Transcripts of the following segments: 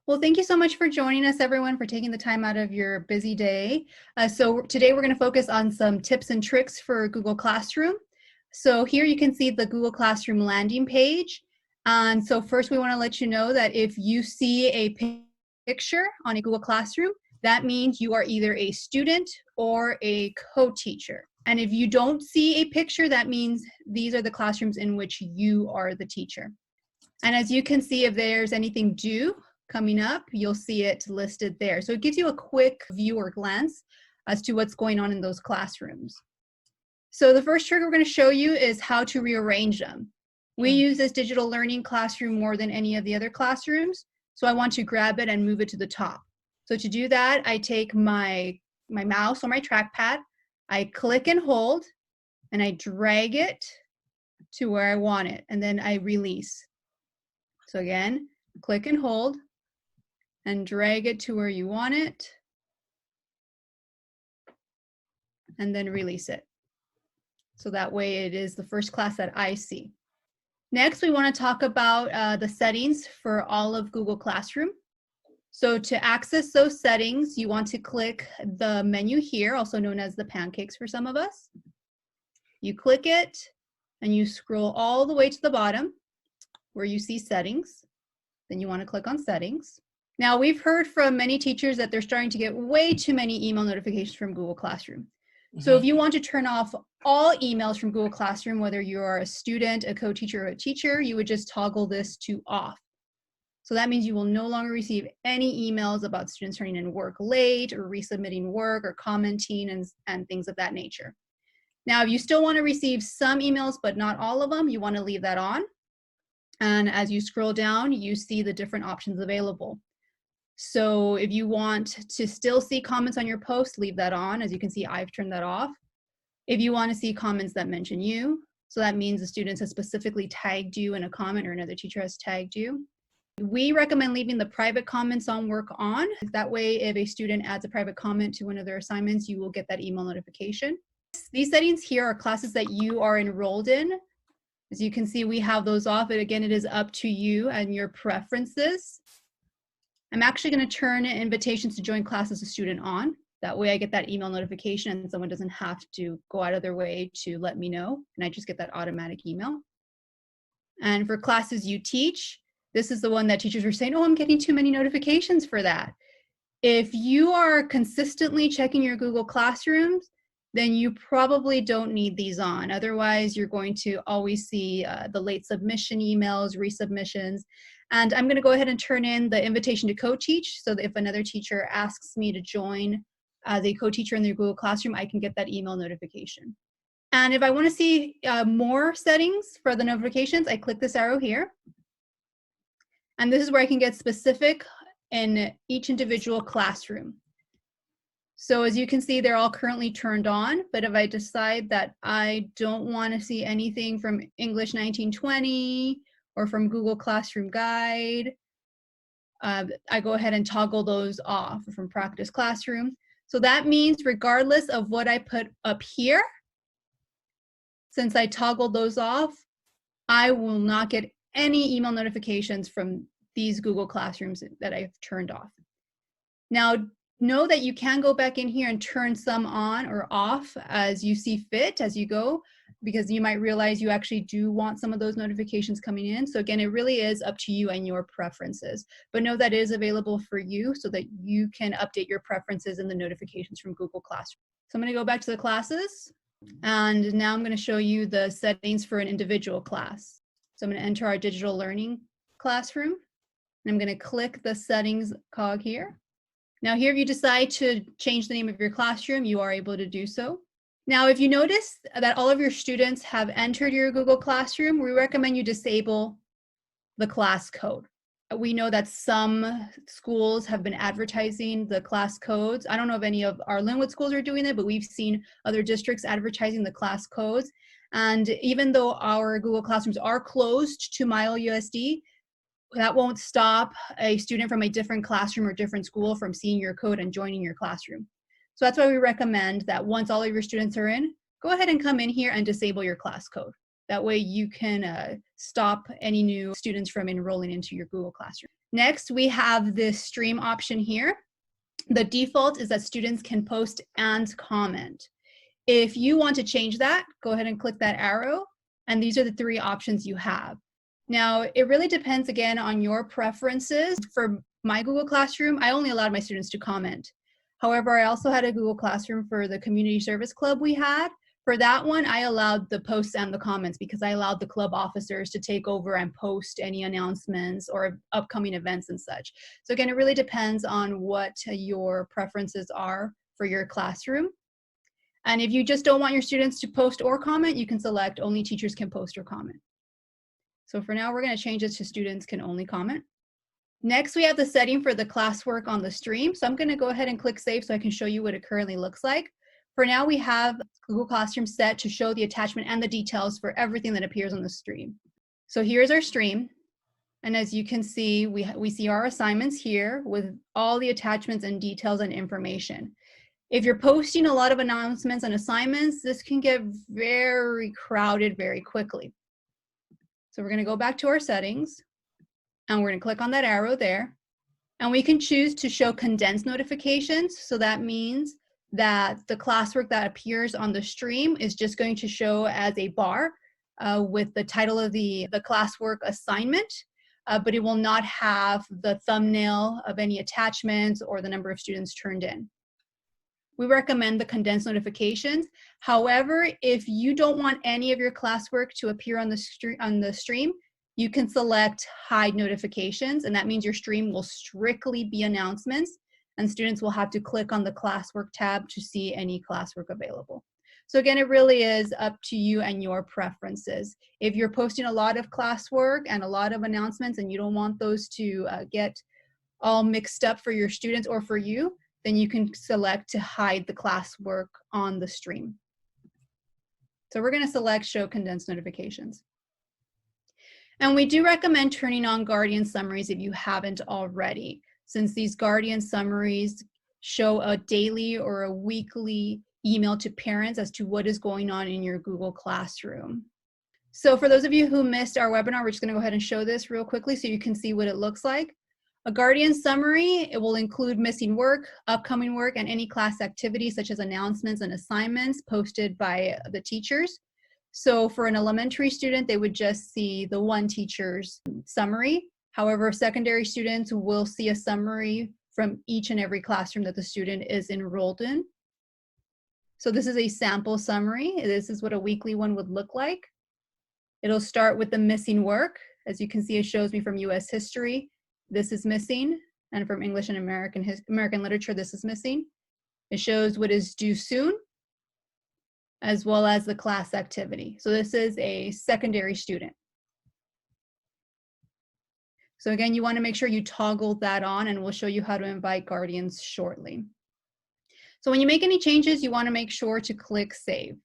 Well, thank you so much for joining us, everyone, for taking the time out of your busy day. So today we're going to focus on some tips and tricks for Google Classroom. So here you can see the Google Classroom landing page. And so first we want to let you know that if you see a picture on a Google Classroom, that means you are either a student or a co-teacher. And if you don't see a picture, that means these are the classrooms in which you are the teacher. And as you can see, if there's anything due coming up, you'll see it listed there. So it gives you a quick view or glance as to what's going on in those classrooms. So the first trick we're going to show you is how to rearrange them. We use this digital learning classroom more than any of the other classrooms. So I want to grab it and move it to the top. So to do that, I take my mouse or my trackpad, I click and hold, and I drag it to where I want it, and then I release. So again, click and hold, and drag it to where you want it, and then release it. So that way it is the first class that I see. Next, we want to talk about the settings for all of Google Classroom. So to access those settings, you want to click the menu here, also known as the pancakes for some of us. You click it, and you scroll all the way to the bottom where you see settings. Then you want to click on settings. Now, we've heard from many teachers that they're starting to get way too many email notifications from Google Classroom. So if you want to turn off all emails from Google Classroom, whether you're a student, a co-teacher, or a teacher, you would just toggle this to off. So that means you will no longer receive any emails about students turning in work late or resubmitting work or commenting and things of that nature. Now, if you still want to receive some emails, but not all of them, you want to leave that on. And as you scroll down, you see the different options available. So if you want to still see comments on your post, leave that on. As you can see, I've turned that off. If you want to see comments that mention you, so that means the students have specifically tagged you in a comment or another teacher has tagged you. We recommend leaving the private comments on work on. That way, if a student adds a private comment to one of their assignments, you will get that email notification. These settings here are classes that you are enrolled in. As you can see, we have those off, but again, it is up to you and your preferences. I'm actually going to turn invitations to join class as a student on. That way I get that email notification and someone doesn't have to go out of their way to let me know, and I just get that automatic email. And for classes you teach, this is the one that teachers are saying, oh, I'm getting too many notifications for that. If you are consistently checking your Google Classrooms, then you probably don't need these on. Otherwise, you're going to always see the late submission emails, resubmissions. And I'm going to go ahead and turn in the invitation to co-teach so that if another teacher asks me to join as a co-teacher in their Google Classroom, I can get that email notification. And if I want to see more settings for the notifications, I click this arrow here. And this is where I can get specific in each individual classroom. So as you can see, they're all currently turned on, but if I decide that I don't want to see anything from English 1920 or from Google Classroom Guide, I go ahead and toggle those off from Practice Classroom. So that means regardless of what I put up here, since I toggled those off, I will not get any email notifications from these Google Classrooms that I've turned off. Now, know that you can go back in here and turn some on or off as you see fit as you go, because you might realize you actually do want some of those notifications coming in. So again, it really is up to you and your preferences, but know that it is available for you so that you can update your preferences in the notifications from Google Classroom. So I'm going to go back to the classes, and now I'm going to show you the settings for an individual class. So I'm going to enter our digital learning classroom, and I'm going to click the settings cog here. Now here, if you decide to change the name of your classroom, you are able to do so. Now, if you notice that all of your students have entered your Google Classroom, we recommend you disable the class code. We know that some schools have been advertising the class codes. I don't know if any of our Linwood schools are doing it, but we've seen other districts advertising the class codes. And even though our Google Classrooms are closed to MyLUSD, that won't stop a student from a different classroom or different school from seeing your code and joining your classroom. So that's why we recommend that once all of your students are in, go ahead and come in here and disable your class code. That way you can stop any new students from enrolling into your Google Classroom. Next, we have this stream option here. The default is that students can post and comment. If you want to change that, go ahead and click that arrow, and these are the 3 options you have. Now, it really depends again on your preferences. For my Google Classroom, I only allowed my students to comment. However, I also had a Google Classroom for the community service club we had. For that one, I allowed the posts and the comments because I allowed the club officers to take over and post any announcements or upcoming events and such. So again, it really depends on what your preferences are for your classroom. And if you just don't want your students to post or comment, you can select only teachers can post or comment. So for now, we're going to change it to students can only comment. Next, we have the setting for the classwork on the stream. So I'm going to go ahead and click save so I can show you what it currently looks like. For now, we have Google Classroom set to show the attachment and the details for everything that appears on the stream. So here's our stream. And as you can see, we see our assignments here with all the attachments and details and information. If you're posting a lot of announcements and assignments, this can get very crowded very quickly. So we're going to go back to our settings, and we're going to click on that arrow there. And we can choose to show condensed notifications. So that means that the classwork that appears on the stream is just going to show as a bar with the title of the classwork assignment, but it will not have the thumbnail of any attachments or the number of students turned in. We recommend the condensed notifications. However, if you don't want any of your classwork to appear on the stream, you can select hide notifications, and that means your stream will strictly be announcements, and students will have to click on the classwork tab to see any classwork available. So again, it really is up to you and your preferences. If you're posting a lot of classwork and a lot of announcements and you don't want those to get all mixed up for your students or for you, then you can select to hide the classwork on the stream. So we're going to select show condensed notifications. And we do recommend turning on Guardian Summaries if you haven't already, since these Guardian Summaries show a daily or a weekly email to parents as to what is going on in your Google Classroom. So for those of you who missed our webinar, we're just going to go ahead and show this real quickly so you can see what it looks like. A Guardian Summary, it will include missing work, upcoming work, and any class activities such as announcements and assignments posted by the teachers. So for an elementary student, they would just see the one teacher's summary. However, secondary students will see a summary from each and every classroom that the student is enrolled in. So this is a sample summary. This is what a weekly one would look like. It'll start with the missing work. As you can see, it shows me from US history, this is missing, and from English and American literature, this is missing. It shows what is due soon, as well as the class activity. So this is a secondary student. So again, you want to make sure you toggle that on, and we'll show you how to invite guardians shortly. So when you make any changes, you want to make sure to click save.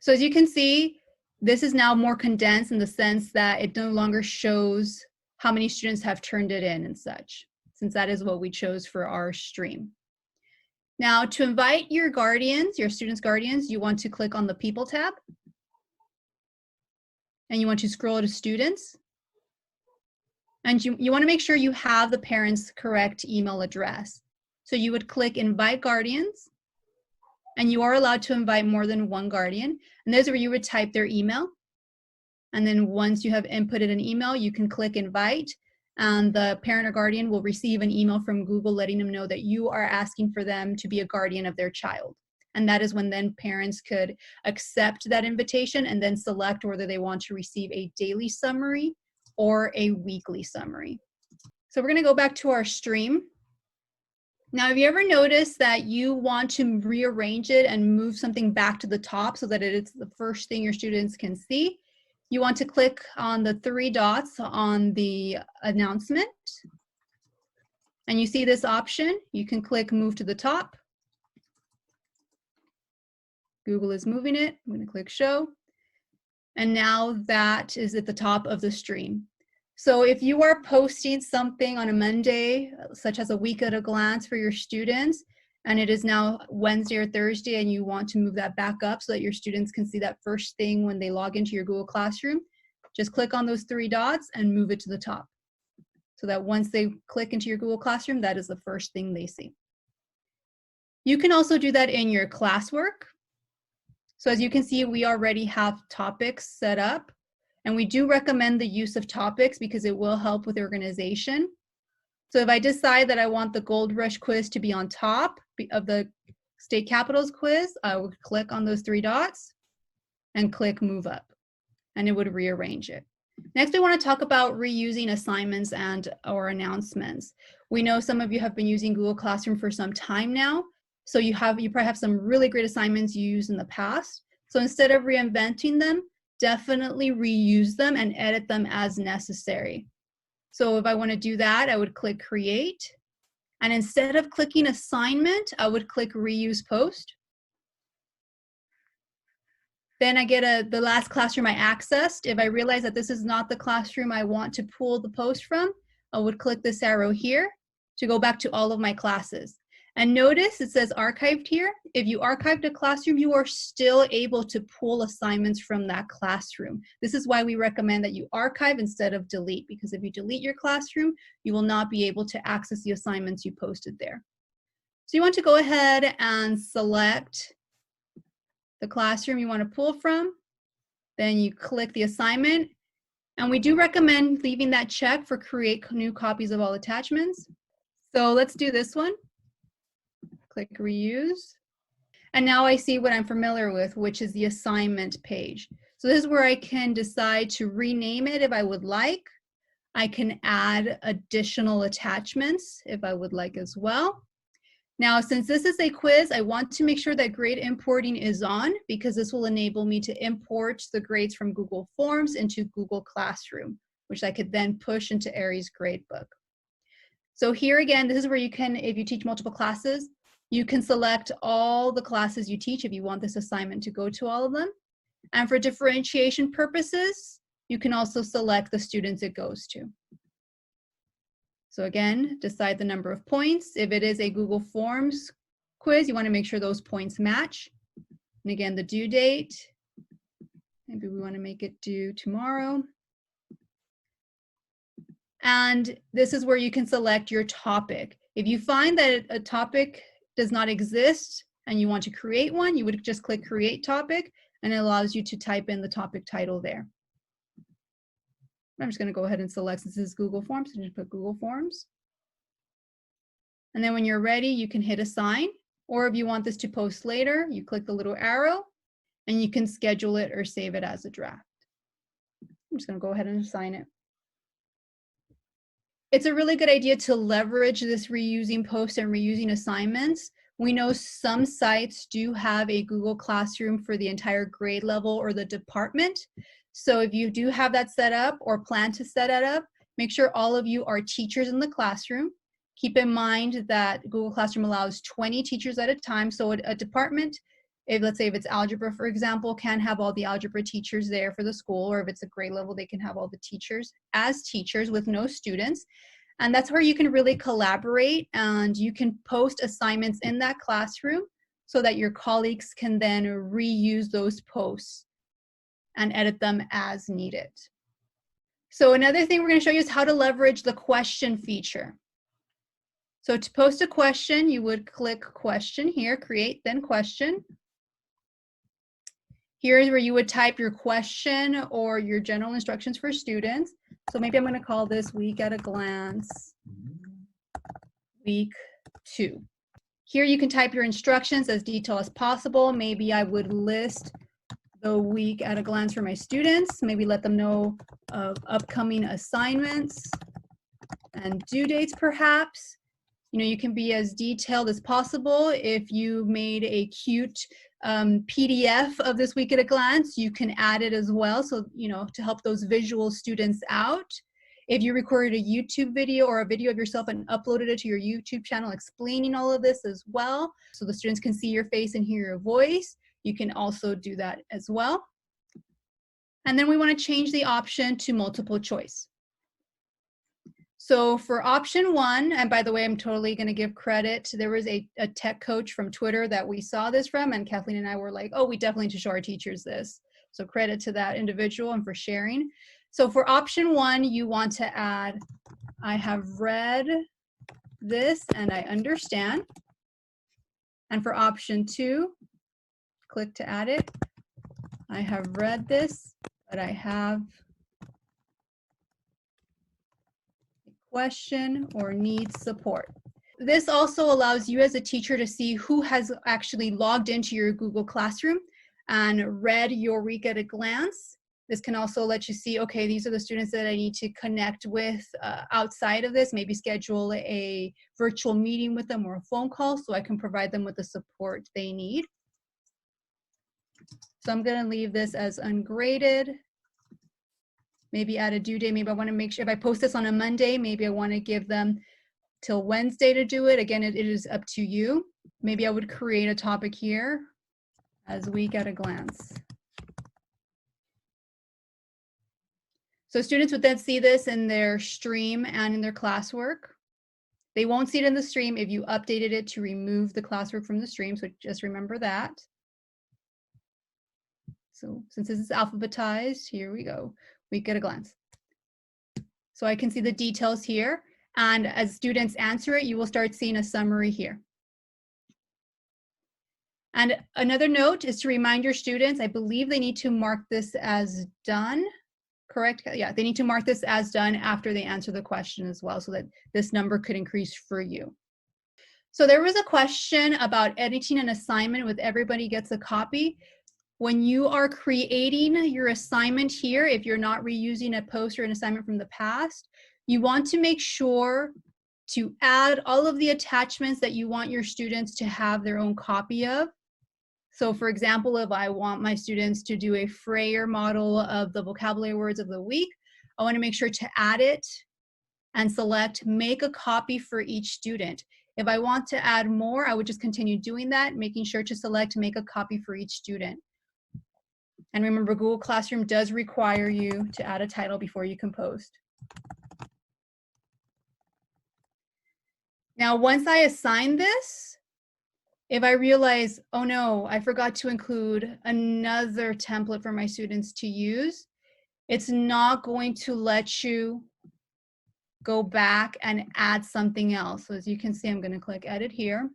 So as you can see, this is now more condensed in the sense that it no longer shows how many students have turned it in and such, since that is what we chose for our stream. Now, to invite your guardians, your students' guardians, you want to click on the People tab, and you want to scroll to Students. And you want to make sure you have the parent's correct email address. So you would click Invite Guardians, and you are allowed to invite more than one guardian. And those are where you would type their email. And then once you have inputted an email, you can click Invite, and the parent or guardian will receive an email from Google letting them know that you are asking for them to be a guardian of their child. And that is when then parents could accept that invitation and then select whether they want to receive a daily summary or a weekly summary. So we're going to go back to our stream. Now, have you ever noticed that you want to rearrange it and move something back to the top so that it's the first thing your students can see? You want to click on the 3 dots on the announcement, and you see this option. You can click Move to the Top. Google is moving it. I'm going to click Show. And now that is at the top of the stream. So if you are posting something on a Monday, such as a week at a glance for your students, and it is now Wednesday or Thursday, and you want to move that back up so that your students can see that first thing when they log into your Google Classroom, just click on those 3 dots and move it to the top, so that once they click into your Google Classroom, that is the first thing they see. You can also do that in your classwork. So as you can see, we already have topics set up, and we do recommend the use of topics because it will help with organization. So if I decide that I want the Gold Rush quiz to be on top of the State Capitals quiz, I would click on those 3 dots and click Move Up, and it would rearrange it. Next, we want to talk about reusing assignments and or announcements. We know some of you have been using Google Classroom for some time now, so you probably have some really great assignments you used in the past. So instead of reinventing them, definitely reuse them and edit them as necessary. So if I want to do that, I would click Create. And instead of clicking Assignment, I would click Reuse Post. Then I get the last classroom I accessed. If I realize that this is not the classroom I want to pull the post from, I would click this arrow here to go back to all of my classes. And notice it says archived here. If you archived a classroom, you are still able to pull assignments from that classroom. This is why we recommend that you archive instead of delete, because if you delete your classroom, you will not be able to access the assignments you posted there. So you want to go ahead and select the classroom you want to pull from. Then you click the assignment. And we do recommend leaving that check for create new copies of all attachments. So let's do this one. Click reuse. And now I see what I'm familiar with, which is the assignment page. So this is where I can decide to rename it if I would like. I can add additional attachments if I would like as well. Now, since this is a quiz, I want to make sure that grade importing is on, because this will enable me to import the grades from Google Forms into Google Classroom, which I could then push into Aries Gradebook. So here again, this is where you can, if you teach multiple classes, you can select all the classes you teach if you want this assignment to go to all of them. And for differentiation purposes, you can also select the students it goes to. So again, decide the number of points. If it is a Google Forms quiz, you want to make sure those points match. And again, the due date, maybe we want to make it due tomorrow. And this is where you can select your topic. If you find that a topic does not exist and you want to create one, you would just click Create Topic, and it allows you to type in the topic title there. I'm just going to go ahead and select, this is Google Forms, and just put Google Forms. And then when you're ready, you can hit Assign, or if you want this to post later, you click the little arrow and you can schedule it or save it as a draft. I'm just going to go ahead and assign it. It's a really good idea to leverage this reusing posts and reusing assignments. We know some sites do have a Google Classroom for the entire grade level or the department. So if you do have that set up or plan to set it up, make sure all of you are teachers in the classroom. Keep in mind that Google Classroom allows 20 teachers at a time. So a department, let's say if it's algebra, for example, can have all the algebra teachers there for the school, or if it's a grade level, they can have all the teachers as teachers with no students. And that's where you can really collaborate, and you can post assignments in that classroom so that your colleagues can then reuse those posts and edit them as needed. So another thing we're going to show you is how to leverage the question feature. So to post a question, you would click Question here, Create, then Question. Here is where you would type your question or your general instructions for students. So maybe I'm going to call this Week at a Glance, Week 2. Here you can type your instructions as detailed as possible. Maybe I would list the week at a glance for my students, maybe let them know of upcoming assignments and due dates perhaps. You know, you can be as detailed as possible. If you made a cute PDF of this week at a glance, you can add it as well. So, you know, to help those visual students out. If you recorded a YouTube video or a video of yourself and uploaded it to your YouTube channel explaining all of this as well, so the students can see your face and hear your voice, you can also do that as well. And then we want to change the option to multiple choice. So for option 1, and by the way, I'm totally going to give credit. There was a tech coach from Twitter that we saw this from, and Kathleen and I were like, oh, we definitely need to show our teachers this. So credit to that individual and for sharing. So for option 1, you want to add, I have read this and I understand. And for option 2, click to add it. I have read this, but I have a question or need support. This also allows you as a teacher to see who has actually logged into your Google Classroom and read your week at a glance. This can also let you see, okay, these are the students that I need to connect with outside of this, maybe schedule a virtual meeting with them or a phone call so I can provide them with the support they need. So I'm going to leave this as ungraded. Maybe add a due date. Maybe I want to make sure if I post this on a Monday, maybe I want to give them till Wednesday to do it. Again, it is up to you. Maybe I would create a topic here as week at a glance. So students would then see this in their stream and in their classwork. They won't see it in the stream if you updated it to remove the classwork from the stream. So just remember that. So since this is alphabetized, here we go. Week at a glance. So I can see the details here. And as students answer it, you will start seeing a summary here. And another note is to remind your students, I believe they need to mark this as done. Correct? Yeah, they need to mark this as done after they answer the question as well, so that this number could increase for you. So there was a question about editing an assignment with everybody gets a copy. When you are creating your assignment here, if you're not reusing a post or an assignment from the past, you want to make sure to add all of the attachments that you want your students to have their own copy of. So for example, if I want my students to do a Freyer model of the vocabulary words of the week, I want to make sure to add it and select make a copy for each student. If I want to add more, I would just continue doing that, making sure to select make a copy for each student. And remember, Google Classroom does require you to add a title before you can post. Now, once I assign this, if I realize, oh no, I forgot to include another template for my students to use, it's not going to let you go back and add something else. So as you can see, I'm going to click edit here.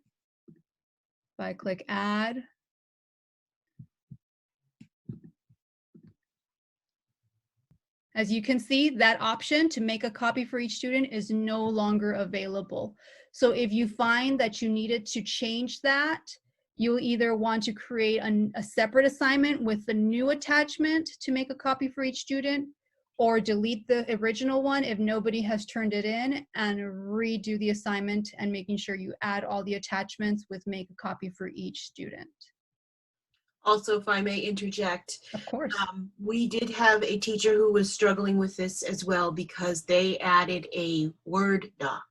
If I click add, as you can see, that option to make a copy for each student is no longer available. So if you find that you needed to change that, you'll either want to create a separate assignment with the new attachment to make a copy for each student, or delete the original one if nobody has turned it in, and redo the assignment and making sure you add all the attachments with make a copy for each student. Also, if I may interject, Of course. We did have a teacher who was struggling with this as well because they added a Word doc.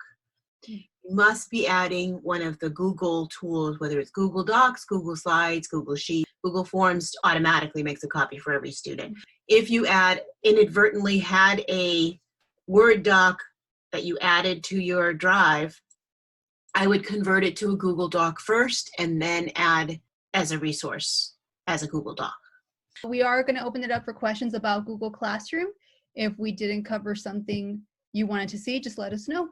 You must be adding one of the Google tools, whether it's Google Docs, Google Slides, Google Sheets. Google Forms automatically makes a copy for every student. If you inadvertently had a Word doc that you added to your drive, I would convert it to a Google Doc first and then add as a resource as a Google Doc. We are going to open it up for questions about Google Classroom. If we didn't cover something you wanted to see, just let us know.